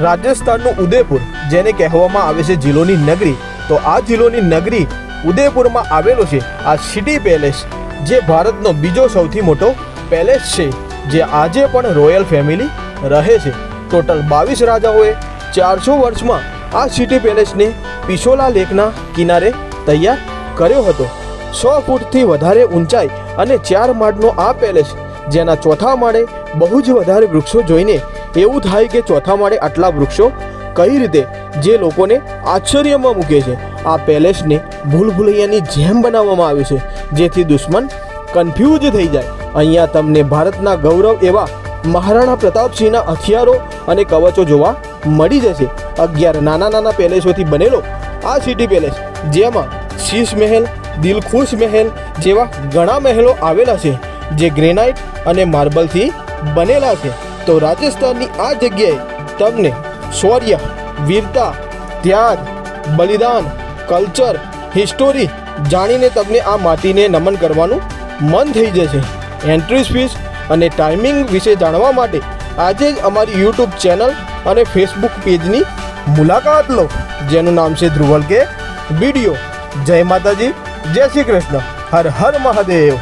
રાજસ્થાનનું ઉદયપુર, જેને કહેવામાં આવે છે જિલ્લોની નગરી, તો આ જિલ્લોની નગરી ઉદયપુરમાં આવેલો છે આ સિટી પેલેસ, જે ભારતનો બીજો સૌથી મોટો પેલેસ છે, જે આજે પણ રોયલ ફેમિલી રહે છે. ટોટલ 22 રાજાઓએ 400 વર્ષમાં આ સિટી પેલેસને પિશોલા લેકના કિનારે તૈયાર કર્યો હતો. 100 ફૂટથી વધારે ઊંચાઈ અને 4 માળનો આ પેલેસ, જેના ચોથા માળે બહુ જ વધારે વૃક્ષો જોઈને એવું થાય કે ચોથા માળે આટલા વૃક્ષો કઈ રીતે, જે લોકોને આશ્ચર્યમાં મૂકે છે. આ પેલેસને ભૂલભુલૈયાની જેમ બનાવવામાં આવ્યું છે, જેથી દુશ્મન કન્ફ્યુઝ થઈ જાય. અહીંયા તમને ભારતના ગૌરવ એવા મહારાણા પ્રતાપસિંહના હથિયારો અને કવચો જોવા મળી જશે. 11 નાના નાના પેલેસોથી બનેલો આ સિટી પેલેસ, જેમાં શીશ મહેલ, દિલખુશ મહેલ જેવા ઘણા મહેલો આવેલા છે, જે ગ્રેનાઇટ અને માર્બલથી બનેલા છે. તો રાજસ્થાનની આ જગ્યાએ તમને શૌર્ય, વીરતા, ત્યાગ, બલિદાન, કલ્ચર, હિસ્ટોરી જાણીને તમને આ માટીને નમન કરવાનું મન થઈ જશે. એન્ટ્રી ફીસ અને ટાઈમિંગ વિશે જાણવા માટે આજે જ અમારી યુટ્યુબ ચેનલ અને ફેસબુક પેજની મુલાકાત લો, જેનું નામ છે ધ્રુવલ કે વિડીયો. જય માતાજી, જય શ્રી કૃષ્ણ, હર હર મહાદેવ.